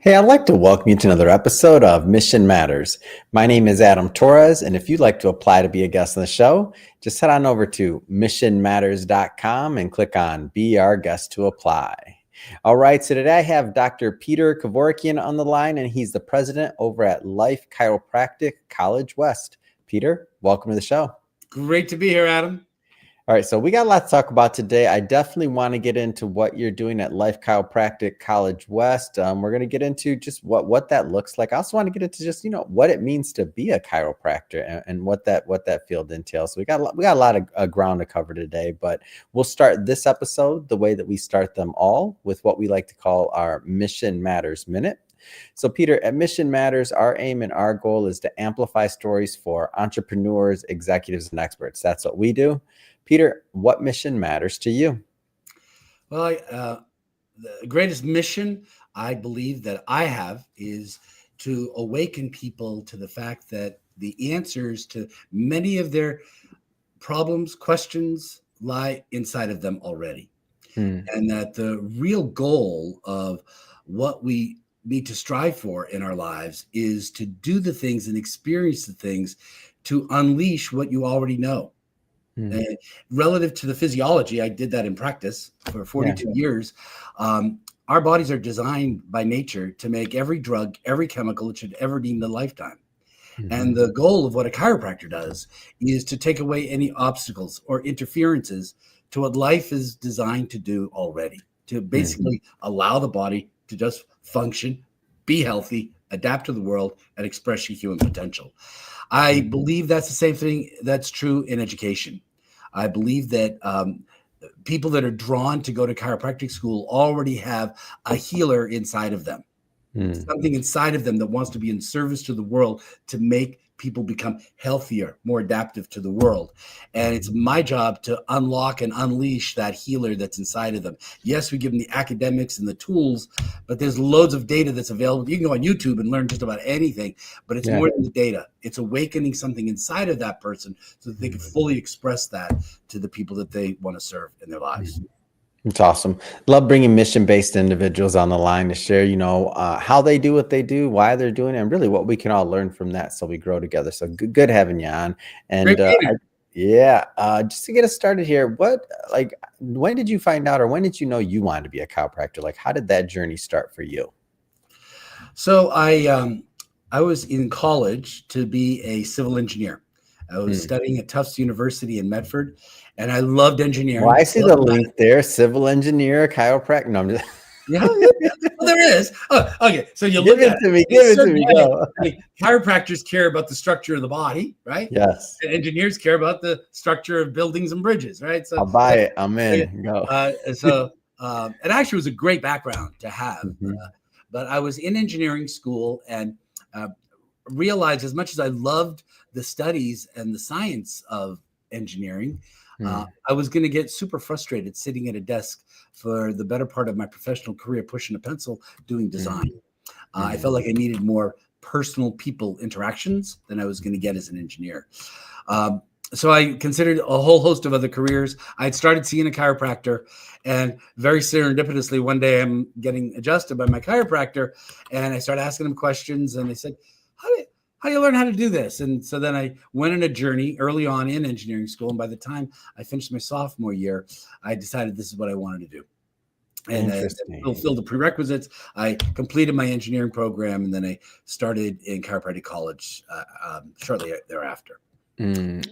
Hey, I'd like to welcome you to another episode of Mission Matters. My name is Adam Torres, and if you'd like to apply to be a guest on the show, just head on over to missionmatters.com and click on Be Our Guest to apply. All right, so today I have Dr. Peter Kevorkian on the line, and he's the president over at Life Chiropractic College West. Peter, welcome to the show. Great to be here, Adam. All right, so we got a lot to talk about today. I definitely want to get into what you're doing at Life Chiropractic College West. We're going to get into just what that looks like. I also want to get into just what it means to be a chiropractor and what that field entails. So we got a lot of ground to cover today, but we'll start this episode the way that we start them all, with what we like to call our Mission Matters Minute. So Peter, at Mission Matters, our aim and our goal is to amplify stories for entrepreneurs, executives, and experts. That's what we do. Peter, what mission matters to you? Well, the greatest mission I believe that I have is to awaken people to the fact that the answers to many of their problems, questions lie inside of them already. And that the real goal of what we need to strive for in our lives is to do the things and experience the things to unleash what you already know. Relative to the physiology, I did that in practice for 42 years. Our bodies are designed by nature to make every drug, every chemical it should ever need in a lifetime. And the goal of what a chiropractor does is to take away any obstacles or interferences to what life is designed to do already, to basically allow the body to just function, be healthy, adapt to the world, and express your human potential. I believe that's the same thing that's true in education. I believe that people that are drawn to go to chiropractic school already have a healer inside of them, something inside of them that wants to be in service to the world to make people become healthier, more adaptive to the world. And it's my job to unlock and unleash that healer that's inside of them. Yes, we give them the academics and the tools, but there's loads of data that's available. You can go on YouTube and learn just about anything, but it's more than the data. It's awakening something inside of that person so that they can fully express that to the people that they want to serve in their lives. It's awesome. Love bringing mission-based individuals on the line to share, how they do what they do, why they're doing it, and really what we can all learn from that so we grow together. So good having you on. And just to get us started here, when did you find out, or when did you know you wanted to be a chiropractor? Like, how did that journey start for you? So I was in college to be a civil engineer. I was studying at Tufts University in Medford, and I loved engineering. Well, I see the link there, civil engineer, chiropractor. No, I'm just... Yeah, well, there is. Oh, okay, so you Give it to me. Go. Chiropractors care about the structure of the body, right? Yes. And engineers care about the structure of buildings and bridges, right? So I'll buy it. I'm in. Go. It actually was a great background to have. But I was in engineering school and realized, as much as I loved the studies and the science of engineering, I was going to get super frustrated sitting at a desk for the better part of my professional career, pushing a pencil, doing design. I felt like I needed more personal people interactions than I was going to get as an engineer. So I considered a whole host of other careers. I had started seeing a chiropractor, and very serendipitously, one day I'm getting adjusted by my chiropractor, and I started asking him questions, and they said, how do you learn how to do this? And so then I went on a journey early on in engineering school. And by the time I finished my sophomore year, I decided this is what I wanted to do. And I fulfilled the prerequisites. I completed my engineering program, and then I started in chiropractic college shortly thereafter.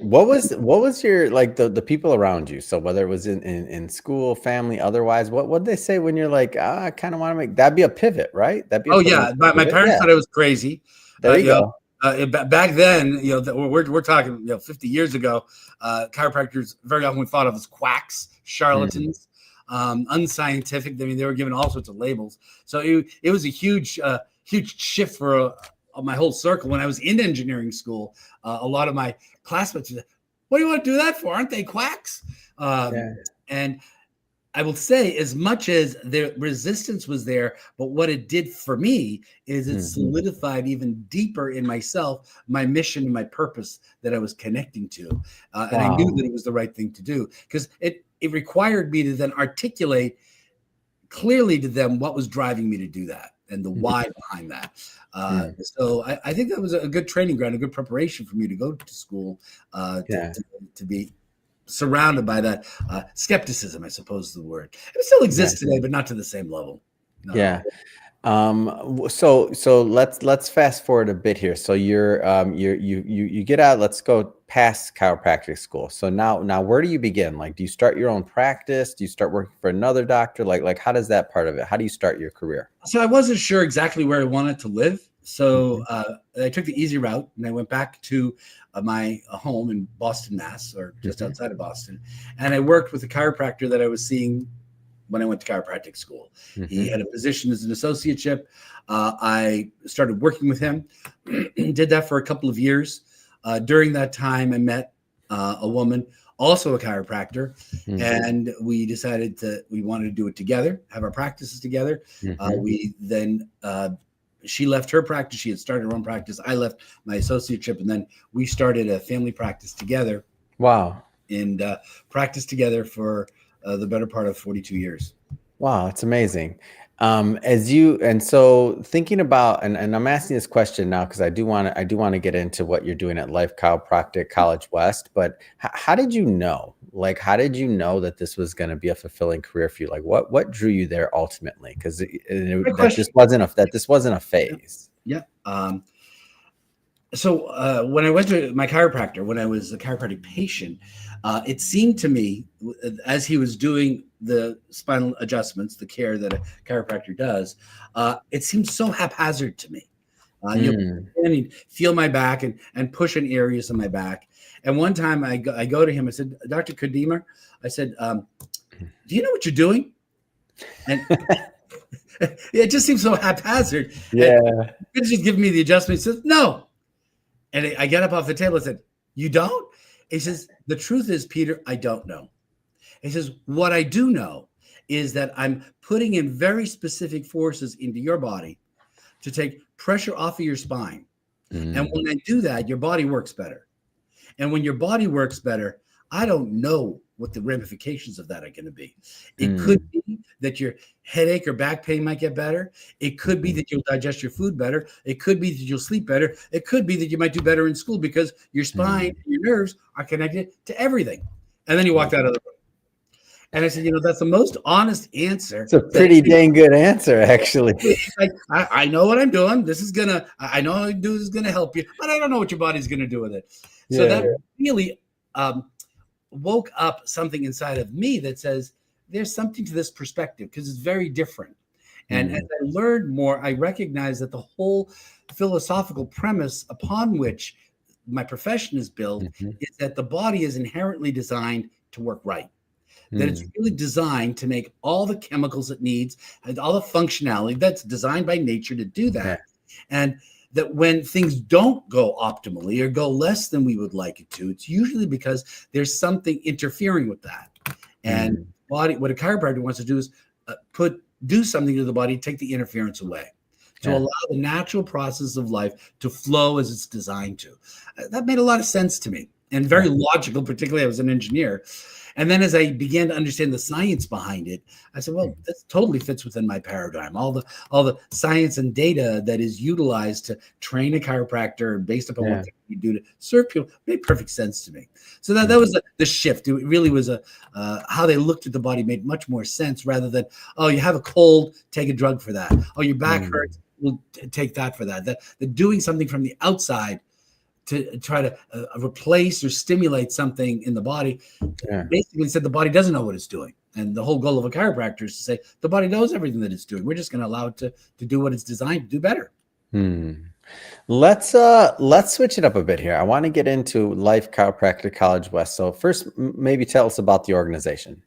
What was your, like, the people around you? So whether it was in school, family, otherwise, what did they say when you're like, I kind of want to make, that'd be a pivot, right? That'd be my parents thought I was crazy. There you go. Back then, we're talking 50 years ago, chiropractors very often were thought of as quacks, charlatans, unscientific. I mean, they were given all sorts of labels. So it was a huge shift for my whole circle. When I was in engineering school, a lot of my classmates said, "What do you want to do that for? Aren't they quacks?" And I will say, as much as the resistance was there, but what it did for me is it solidified even deeper in myself, my mission and my purpose that I was connecting to. And I knew that it was the right thing to do, because it required me to then articulate clearly to them what was driving me to do that. and the Mhm. why behind that. Mm. So I think that was a good training ground, a good preparation for me to go to school, Yeah. to be surrounded by that skepticism, I suppose is the word. It still Yeah. exists today, but not to the same level. Not at Yeah. all. So let's fast forward a bit here. So you get out. Let's go past chiropractic school. So now where do you begin? Like, do you start your own practice? Do you start working for another doctor? Like how does that part of it? How do you start your career? So I wasn't sure exactly where I wanted to live. So Mhm. I took the easy route and I went back to my home in Boston, Mass, or just Mhm. outside of Boston. And I worked with a chiropractor that I was seeing when I went to chiropractic school. He Mhm. had a position as an associateship. I started working with him, did that for a couple of years. During that time, I met a woman, also a chiropractor, Mhm. and we decided that we wanted to do it together, have our practices together. Mhm. We then she left her practice. She had started her own practice. I left my associateship, and then we started a family practice together Wow. and practiced together for the better part of 42 years. Wow, it's amazing. As you and so thinking about and I'm asking this question now because I do want to get into what you're doing at Life Chiropractic College West, but how did you know? Like, how did you know that this was going to be a fulfilling career for you? Like, what drew you there ultimately? Because Great that this question. wasn't a Yeah. phase. Yeah. So when I went to my chiropractor, when I was a chiropractic patient, it seemed to me, as he was doing the spinal adjustments, the care that a chiropractor does, it seemed so haphazard to me. Mm. And he'd feel my back and push in areas of my back. And one time I go to him, I said, Dr. Kadima, I said, do you know what you're doing? And it just seems so haphazard. And Yeah. he just give me the adjustment. He says, no. And I get up off the table and said, you don't? He says, the truth is, Peter, I don't know. He says, what I do know is that I'm putting in very specific forces into your body to take pressure off of your spine. And Mm. when I do that, your body works better. And when your body works better, I don't know what the ramifications of that are going to be. It could Mm. be that your headache or back pain might get better. It could be Mhm. that you'll digest your food better. It could be that you'll sleep better. It could be that you might do better in school because your spine Mm. and your nerves are connected to everything. And then you Wow. walked out of the room. And I said, that's the most honest answer It's a that pretty dang good answer, actually. like, I know what I'm doing. I know what I do is gonna help you, but I don't know what your body's gonna do with it. So Yeah. that really woke up something inside of me that says there's something to this perspective because it's very different. And as Mm. I learned more, I recognized that the whole philosophical premise upon which my profession is built Mhm. is that the body is inherently designed to work right, that it's Mm. really designed to make all the chemicals it needs and all the functionality that's designed by nature to do Yeah. that. And that when things don't go optimally or go less than we would like it to, it's usually because there's something interfering with that. And Mm. what a chiropractor wants to do is do something to the body, take the interference away, to Yeah. allow the natural process of life to flow as it's designed to. That made a lot of sense to me and Yeah. very logical, particularly I was an engineer. And then as I began to understand the science behind it, I said, well, this totally fits within my paradigm. All the science and data that is utilized to train a chiropractor based upon what Yeah. we do to serve people made perfect sense to me. So that Mm. was the shift. It really was how they looked at the body made much more sense rather than, oh, you have a cold, take a drug for that. Oh, your back Mm. hurts, we'll take that for that. That doing something from the outside to try to replace or stimulate something in the body Yeah. basically said the body doesn't know what it's doing. And the whole goal of a chiropractor is to say the body knows everything that it's doing. We're just going to allow it to do what it's designed to do better. Hmm. Let's switch it up a bit here. I want to get into Life Chiropractic College West. So first, maybe tell us about the organization.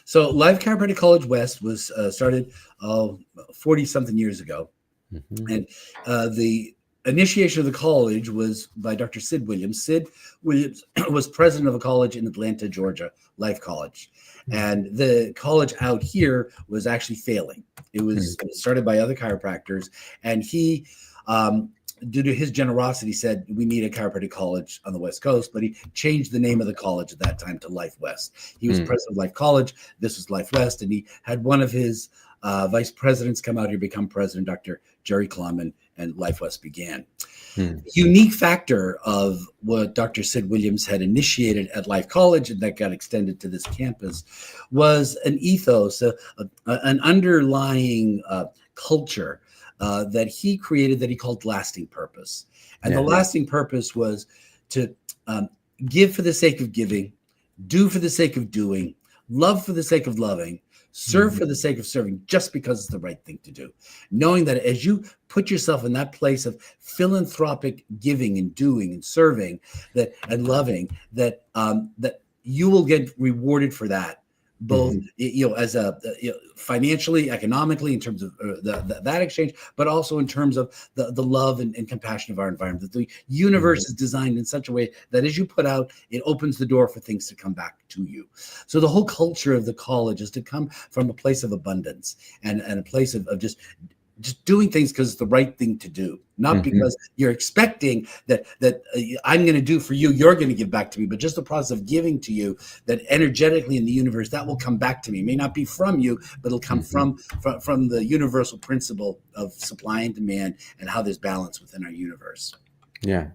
So Life Chiropractic College West was started 40 something years ago. Mhm. And the initiation of the college was by Dr. Sid Williams. Sid Williams was president of a college in Atlanta, Georgia, Life College. And the college out here was actually failing. It was started by other chiropractors. And he, due to his generosity, said, we need a chiropractic college on the West Coast. But he changed the name of the college at that time to Life West. He was Mm. president of Life College. This was Life West. And he had one of his vice presidents come out here, become president, Dr. Jerry Klum, and Life West began. Hmm. Unique factor of what Dr. Sid Williams had initiated at Life College and that got extended to this campus was an ethos, an underlying culture that he created that he called lasting purpose. And the lasting purpose was to give for the sake of giving, do for the sake of doing, love for the sake of loving, serve for the sake of serving, just because it's the right thing to do. Knowing that as you put yourself in that place of philanthropic giving and doing and serving that and loving, that that you will get rewarded for that, both as a financially, economically, in terms of that exchange, but also in terms of the love and compassion of our environment. That the universe is designed in such a way that as you put out, it opens the door for things to come back to you. So the whole culture of the college is to come from a place of abundance and a place of just doing things because it's the right thing to do, not because you're expecting that I'm going to do for you, you're going to give back to me, but just the process of giving to you, that energetically in the universe, that will come back to me. It may not be from you, but it'll come from the universal principle of supply and demand and how there's balance within our universe. Yeah.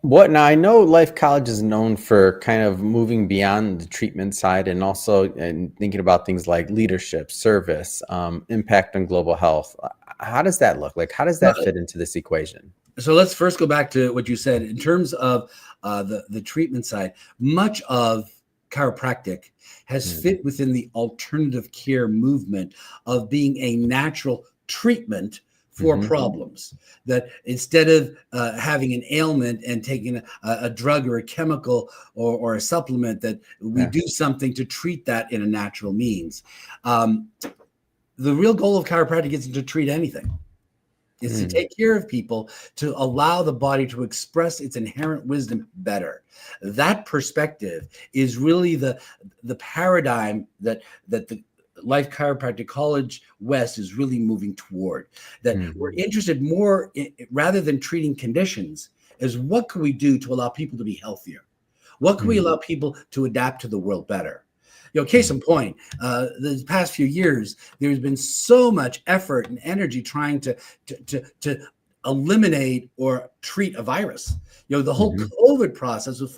Now I know Life College is known for kind of moving beyond the treatment side and also thinking about things like leadership, service, impact on global health. How does that look like? How does that fit into this equation? So let's first go back to what you said in terms of the treatment side. Much of chiropractic has fit within the alternative care movement of being a natural treatment for problems, that instead of having an ailment and taking a drug or a chemical or a supplement, that we do something to treat that in a natural means. The real goal of chiropractic isn't to treat anything. It's to take care of people, to allow the body to express its inherent wisdom better. That perspective is really the paradigm that the Life Chiropractic College West is really moving toward, that we're interested more in, rather than treating conditions, is what can we do to allow people to be healthier? What can we allow people to adapt to the world better? Case in point, the past few years, there's been so much effort and energy trying to eliminate or treat a virus. The whole COVID process was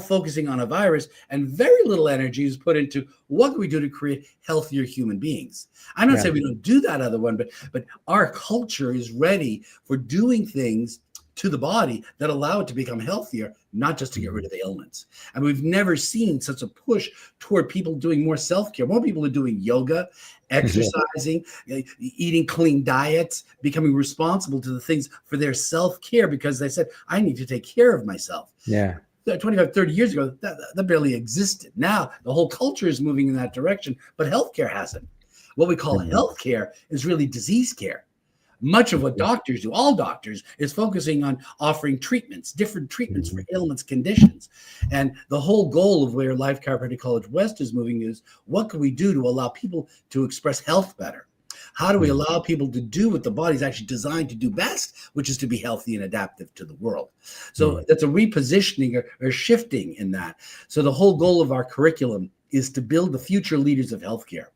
focusing on a virus, and very little energy is put into what can we do to create healthier human beings. I'm not saying we don't do that other one, but our culture is ready for doing things to the body that allow it to become healthier, not just to get rid of the ailments. And we've never seen such a push toward people doing more self-care. More people are doing yoga, exercising, eating clean diets, becoming responsible to the things for their self-care because they said, I need to take care of myself. 25, 30 years ago, that barely existed. Now the whole culture is moving in that direction, but healthcare hasn't. What we call healthcare is really disease care. Much of what doctors do, all doctors, is focusing on offering treatments, different treatments for ailments, conditions. And the whole goal of where Life Chiropractic College West is moving is, what can we do to allow people to express health better? How do we allow people to do what the body's actually designed to do best, which is to be healthy and adaptive to the world? So that's a repositioning or shifting in that. So the whole goal of our curriculum is to build the future leaders of healthcare.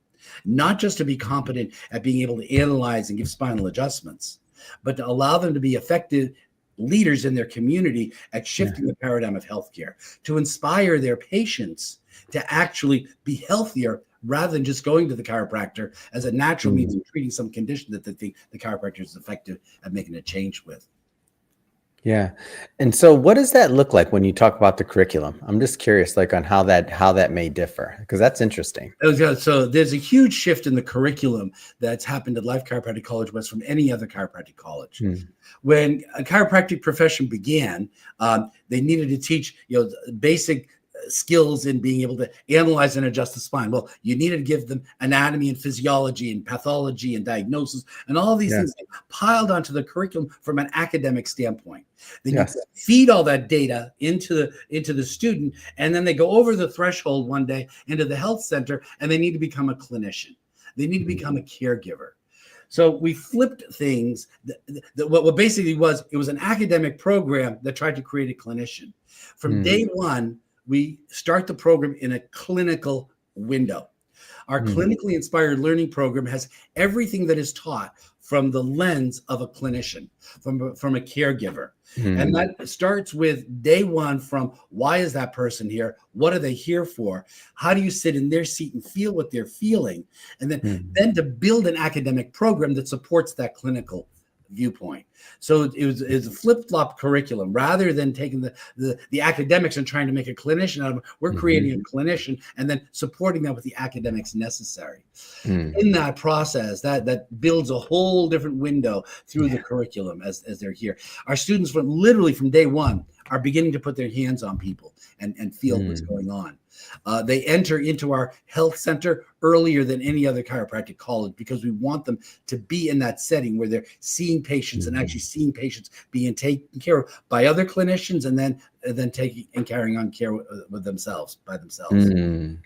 Not just to be competent at being able to analyze and give spinal adjustments, but to allow them to be effective leaders in their community at shifting the paradigm of healthcare, to inspire their patients to actually be healthier rather than just going to the chiropractor as a natural means of treating some condition that they think the chiropractor is effective at making a change with. Yeah. And so what does that look like when you talk about the curriculum? I'm just curious, like on how that may differ, because that's interesting. So there's a huge shift in the curriculum that's happened at Life Chiropractic College West from any other chiropractic college. When a chiropractic profession began, they needed to teach, basic skills in being able to analyze and adjust the spine. Well, you needed to give them anatomy and physiology and pathology and diagnosis and all these things piled onto the curriculum from an academic standpoint. Then you feed all that data into the student, and then they go over the threshold one day into the health center, and they need to become a clinician. They need to become a caregiver. So we flipped things. What basically was, it was an academic program that tried to create a clinician. From day one, we start the program in a clinical window. Our Mm. clinically inspired learning program has everything that is taught from the lens of a clinician, from a caregiver. And Mm. that starts with day one, from why is that person here? What are they here for? How do you sit in their seat and feel what they're feeling? And Mm. then to build an academic program that supports that clinical viewpoint. So it's a flip-flop curriculum. Rather than taking the academics and trying to make a clinician out of them, we're Mhm. creating a clinician and then supporting them with the academics necessary. Mm. In that process, that builds a whole different window through the Yeah. curriculum as they're here. Our students, from literally from day one, are beginning to put their hands on people and feel what's Mm. going on. They enter into our health center earlier than any other chiropractic college, because we want them to be in that setting where they're seeing patients and Mhm. actually seeing patients being taken care of by other clinicians, and then taking and carrying on care with themselves, by themselves. Mm.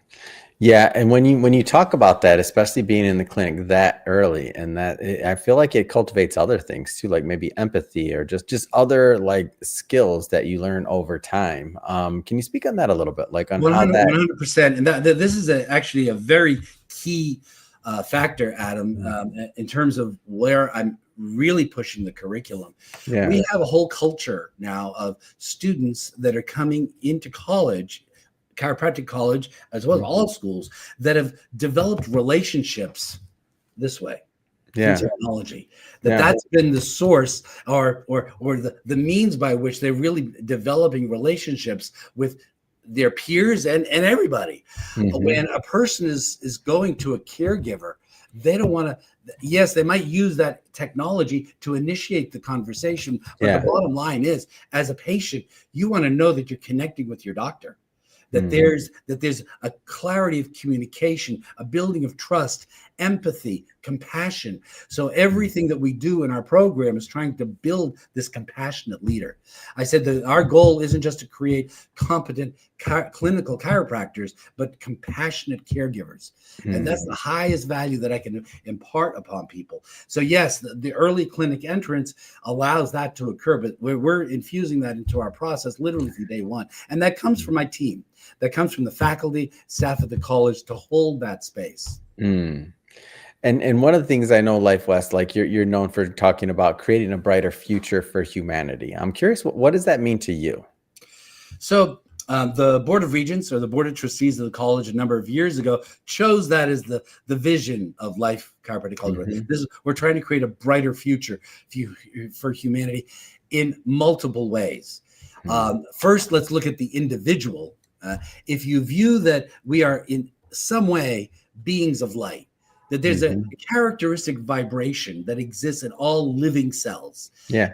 Yeah, and when you talk about that, especially being in the clinic that early, and that I feel like it cultivates other things too, like maybe empathy or just other like skills that you learn over time. Can you speak on that a little bit, like on how that? 100%. And that this is actually a very key factor, Adam, Mm. in terms of where I'm really pushing the curriculum. Yeah. We have a whole culture now of students that are coming into college, chiropractic college, as well as Mm. all schools, that have developed relationships this way through Yeah. technology. Yeah. That's been the source, or the means by which they're really developing relationships with their peers and everybody. Mhm. When a person is going to a caregiver, they don't want to, yes, they might use that technology to initiate the conversation, but the Yeah. bottom line is, as a patient, you want to know that you're connecting with your doctor, that Mhm. there's a clarity of communication, a building of trust, empathy, compassion. So Mm. everything that we do in our program is trying to build this compassionate leader. I said that our goal isn't just to create competent clinical chiropractors, but compassionate caregivers. And that's Mm. the highest value that I can impart upon people. So yes, the early clinic entrance allows that to occur, but we're infusing that into our process literally from day one. And that comes from my team. That comes from the faculty, staff at the college, to hold that space. Mm. And one of the things I know, Life West, like you're known for talking about creating a brighter future for humanity. I'm curious, what does that mean to you? So the Board of Regents, or the Board of Trustees of the college, a number of years ago, chose that as the vision of Life Chiropractic College. Mhm. We're trying to create a brighter future for humanity in multiple ways. Mm. First, let's look at the individual. If you view that we are in some way beings of light, that there's a Mhm. characteristic vibration that exists in all living cells, Yeah.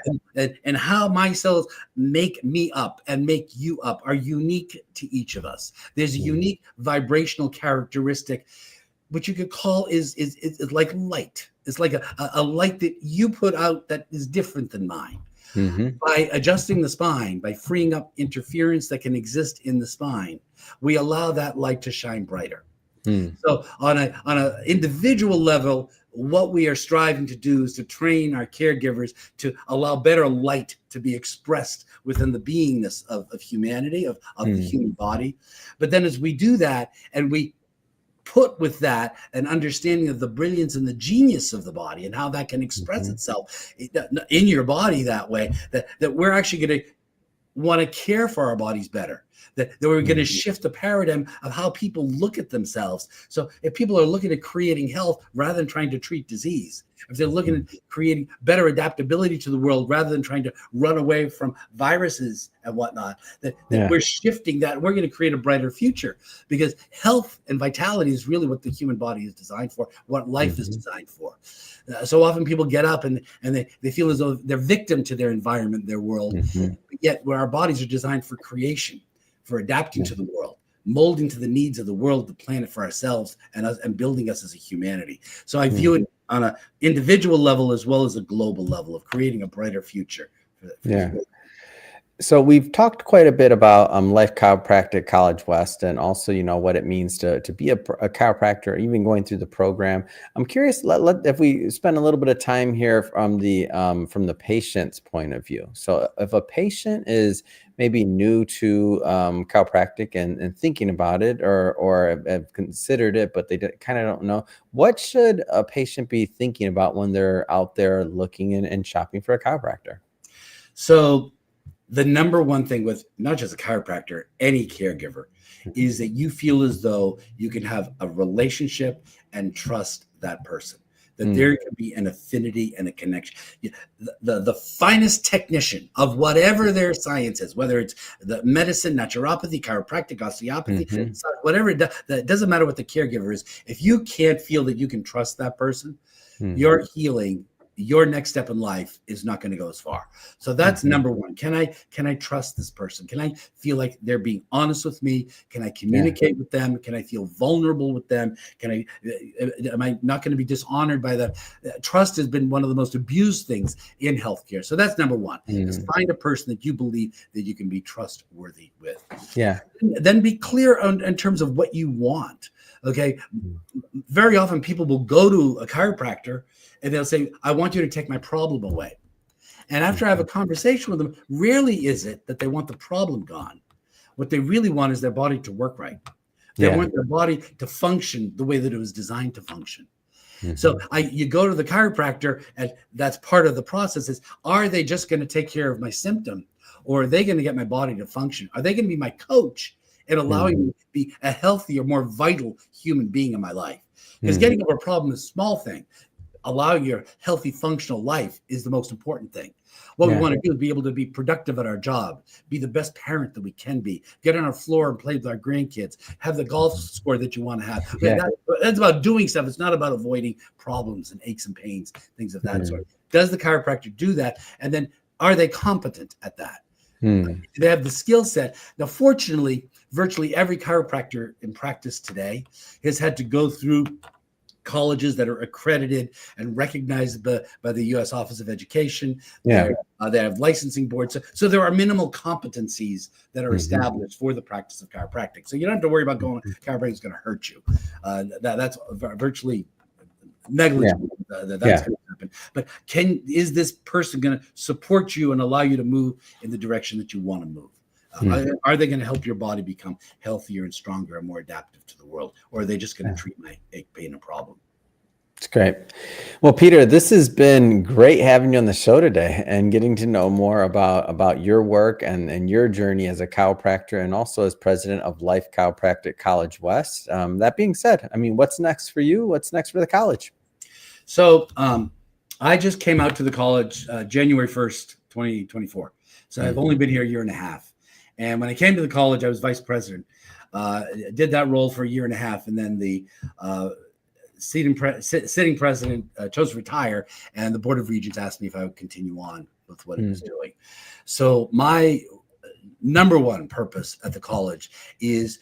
and how my cells make me up and make you up are unique to each of us. There's a Mm. unique vibrational characteristic, which you could call is like light. It's like a light that you put out that is different than mine. Mhm. By adjusting the spine, by freeing up interference that can exist in the spine, we allow that light to shine brighter. Mm. So on a individual level, what we are striving to do is to train our caregivers to allow better light to be expressed within the beingness of humanity, of the Mm. human body. But then as we do that, and we put with that an understanding of the brilliance and the genius of the body and how that can express Mhm. itself in your body, that way, that we're actually going to want to care for our bodies better, that we're going to Mm. shift the paradigm of how people look at themselves. So if people are looking at creating health rather than trying to treat disease, if they're looking at Mm. creating better adaptability to the world rather than trying to run away from viruses and whatnot, that Yeah. we're shifting that, we're going to create a brighter future, because health and vitality is really what the human body is designed for, what life is Mhm. designed for. So often people get up and they feel as though they're victim to their environment, their world, Mhm. yet where our bodies are designed for creation, for adapting Yeah. to the world, molding to the needs of the world, the planet, for ourselves, and us, and building us as a humanity. So I Mm. view it on an individual level as well as a global level of creating a brighter future for Yeah. humanity. So we've talked quite a bit about Life Chiropractic College West, and also what it means to be a chiropractor, even going through the program. I'm curious, if we spend a little bit of time here from the patient's point of view. So if a patient is maybe new to chiropractic and thinking about it, or have considered it, but they kind of don't know, what should a patient be thinking about when they're out there looking and shopping for a chiropractor? So the number one thing with not just a chiropractor, any caregiver, is that you feel as though you can have a relationship and trust that person, that Mm, there can be an affinity and a connection. The finest technician of whatever their science is, whether it's the medicine, naturopathy, chiropractic, osteopathy, mhm, whatever it doesn't matter what the caregiver is. If you can't feel that you can trust that person, mm, your healing, your next step in life is not going to go as far. So that's mhm. number one. Can I trust this person? Can I feel like they're being honest with me? Can I Yeah. communicate with them? Can I feel vulnerable with them? Can I am I not going to be dishonored by them? Trust has been one of the most abused things in healthcare. So that's number one, is Mm, find a person that you believe that you can be trustworthy with. yeah. Then be clear in terms of what you want. Okay. Mm, Very often people will go to a chiropractor and they'll say, I want you to take my problem away. And after I have a mhm. conversation with them, rarely is it that they want the problem gone. What they really want is their body to work right. They Yeah. want their body to function the way that it was designed to function. So Mhm. you go to the chiropractor, and that's part of the process is, are they just going to take care of my symptom, or are they going to get my body to function? Are they going to be my coach and allowing Mm, me to be a healthier, more vital human being in my life? Because mm, getting over a problem is a small thing. Allowing your healthy, functional life is the most important thing. What we yeah. want to do is be able to be productive at our job, be the best parent that we can be, get on our floor and play with our grandkids, have the golf Mhm. score that you want to have. Yeah. That's about doing stuff. It's not about avoiding problems and aches and pains, things of that Mm, sort. Does the chiropractor do that? And then are they competent at that? mm, Do they have the skill set? Now, fortunately, virtually every chiropractor in practice today has had to go through colleges that are accredited and recognized by the U.S. Office of Education. yeah. They have licensing boards. So there are minimal competencies that are Mhm. established for the practice of chiropractic. So you don't have to worry about going Mhm. chiropractic is going to hurt you. That's virtually Yeah. negligible. That's Yeah. going to happen. But is this person going to support you and allow you to move in the direction that you want to move? Mm, Are they going to help your body become healthier and stronger and more adaptive to the world, or are they just going to yeah. treat my ache, pain, and problem? It's great. Well, Peter, this has been great having you on the show today and getting to know more about your work and your journey as a chiropractor and also as president of Life Chiropractic College West. That being said, I mean, what's next for you? What's next for the college? So I just came out to the college January 1st, 2024. So I've Mm, only been here a year and a half. And when I came to the college, I was vice president. Did that role for a year and a half, and then the sitting president chose to retire, and the board of regents asked me if I would continue on with what it was mm, doing. So my number one purpose at the college is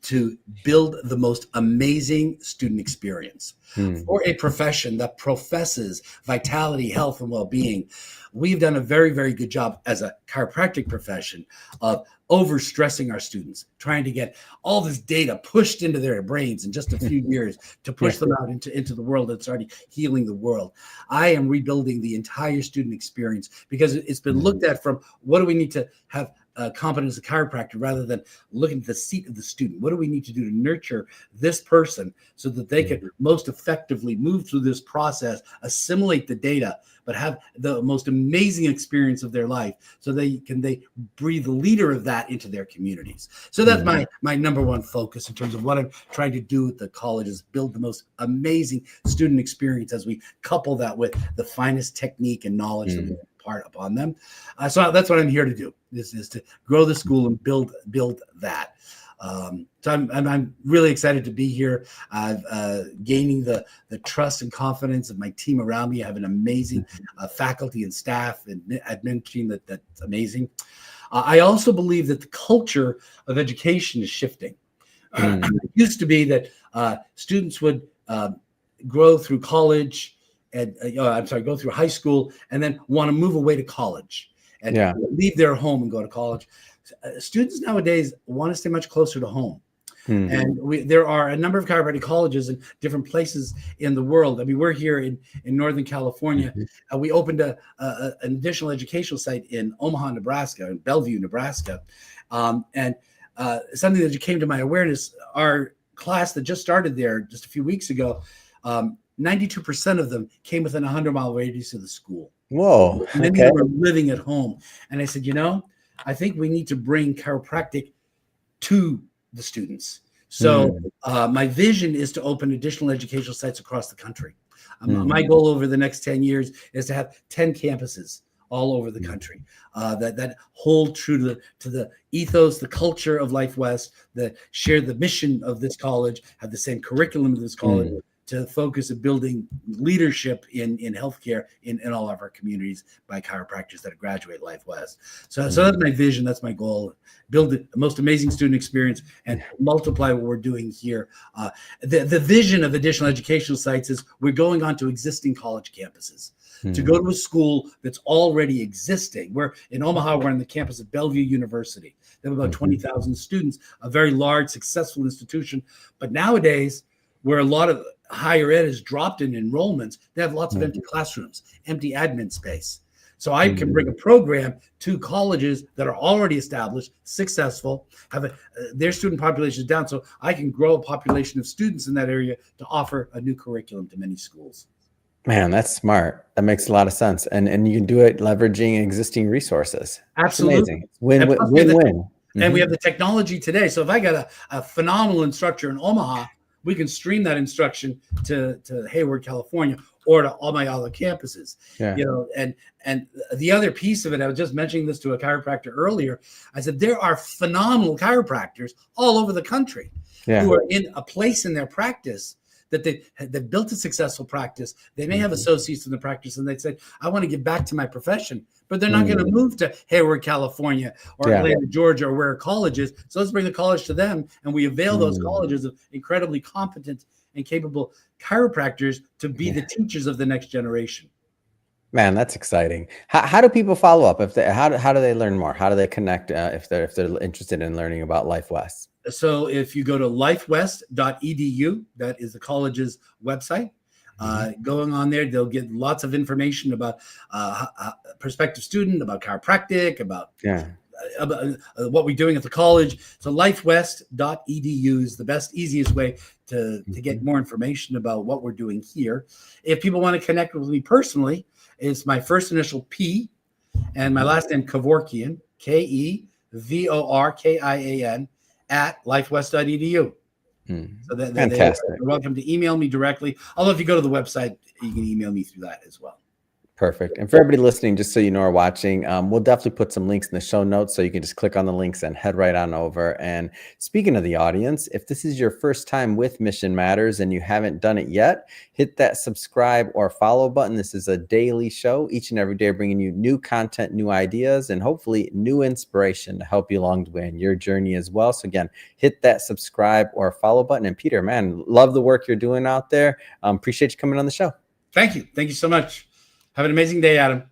to build the most amazing student experience mm, for a profession that professes vitality, health, and well-being. We've done a very, very good job as a chiropractic profession of overstressing our students, trying to get all this data pushed into their brains in just a few years to yeah. push them out into the world that's already healing the world. I am rebuilding the entire student experience because it's been Mm, looked at from what do we need to have competent as a chiropractor rather than looking at the seat of the student. What do we need to do to nurture this person so that they mm, can most effectively move through this process, assimilate the data, but have the most amazing experience of their life so they breathe the leader of that into their communities. So that's mm, my number one focus in terms of what I'm trying to do at the college is build the most amazing student experience as we couple that with the finest technique and knowledge that we mm, impart upon them. So that's what I'm here to do. This is to grow the school and build that. So I'm really excited to be here. I've gaining the trust and confidence of my team around me. I have an amazing mm, faculty and staff and admin team that's amazing. I also believe that the culture of education is shifting. mm, It used to be that students would grow through college and go through high school and then want to move away to college. and Yeah. leave their home and go to college. Students nowadays want to stay much closer to home. Hmm. And there are a number of chiropractic colleges in different places in the world. I mean, we're here in Northern California. Mhm. We opened an additional educational site in Omaha, Nebraska, in Bellevue, Nebraska. And something that came to my awareness, our class that just started there just a few weeks ago, 92% of them came within a 100-mile radius of the school. Whoa. Many Okay. were living at home. And I said, I think we need to bring chiropractic to the students. So my vision is to open additional educational sites across the country. My goal over the next 10 years is to have 10 campuses all over the country that hold true to the ethos, the culture of Life West, that share the mission of this college, have the same curriculum of this college, to focus on building leadership in healthcare in all of our communities by chiropractors that graduate Life West. So that's my vision. That's my goal. Build the most amazing student experience and multiply what we're doing here. The vision of additional educational sites is we're going onto existing college campuses. To go to a school that's already existing. We're in Omaha, we're on the campus of Bellevue University. They have about 20,000 students, a very large, successful institution. But nowadays, where a lot of higher ed has dropped in enrollments, they have lots of empty classrooms, empty admin space. So I can bring a program to colleges that are already established, successful, have their student population is down. So I can grow a population of students in that area to offer a new curriculum to many schools. Man, that's smart. That makes a lot of sense. And you can do it leveraging existing resources. Absolutely. It's amazing. Win-win. And we have the technology today. So if I got a phenomenal instructor in Omaha, we can stream that instruction to Hayward, California, or to all my other campuses. Yeah. And the other piece of it, I was just mentioning this to a chiropractor earlier. I said, there are phenomenal chiropractors all over the country who are in a place in their practice that they've built a successful practice. They may have associates in the practice, and they say, I want to give back to my profession, but they're not going to move to Hayward, California, or Atlanta, Georgia, or where a college is. So let's bring the college to them, and we avail those colleges of incredibly competent and capable chiropractors to be the teachers of the next generation. Man, that's exciting. How do people follow up? How do they learn more? How do they connect if they're interested in learning about Life West? So if you go to lifewest.edu, that is the college's website. Going on there, they'll get lots of information about prospective student, about chiropractic, about what we're doing at the college. So lifewest.edu is the best, easiest way to get more information about what we're doing here. If people want to connect with me personally, it's my first initial P and my last name Kevorkian, Kevorkian at lifewest.edu. So Fantastic. you're welcome to email me directly. Although if you go to the website, you can email me through that as well. Perfect. And for everybody listening, just so you know or watching, we'll definitely put some links in the show notes so you can just click on the links and head right on over. And speaking of the audience, if this is your first time with Mission Matters and you haven't done it yet, hit that subscribe or follow button. This is a daily show, each and every day, bringing you new content, new ideas, and hopefully new inspiration to help you along the way in your journey as well. So again, hit that subscribe or follow button. And Peter, man, love the work you're doing out there. Appreciate you coming on the show. Thank you. Thank you so much. Have an amazing day, Adam.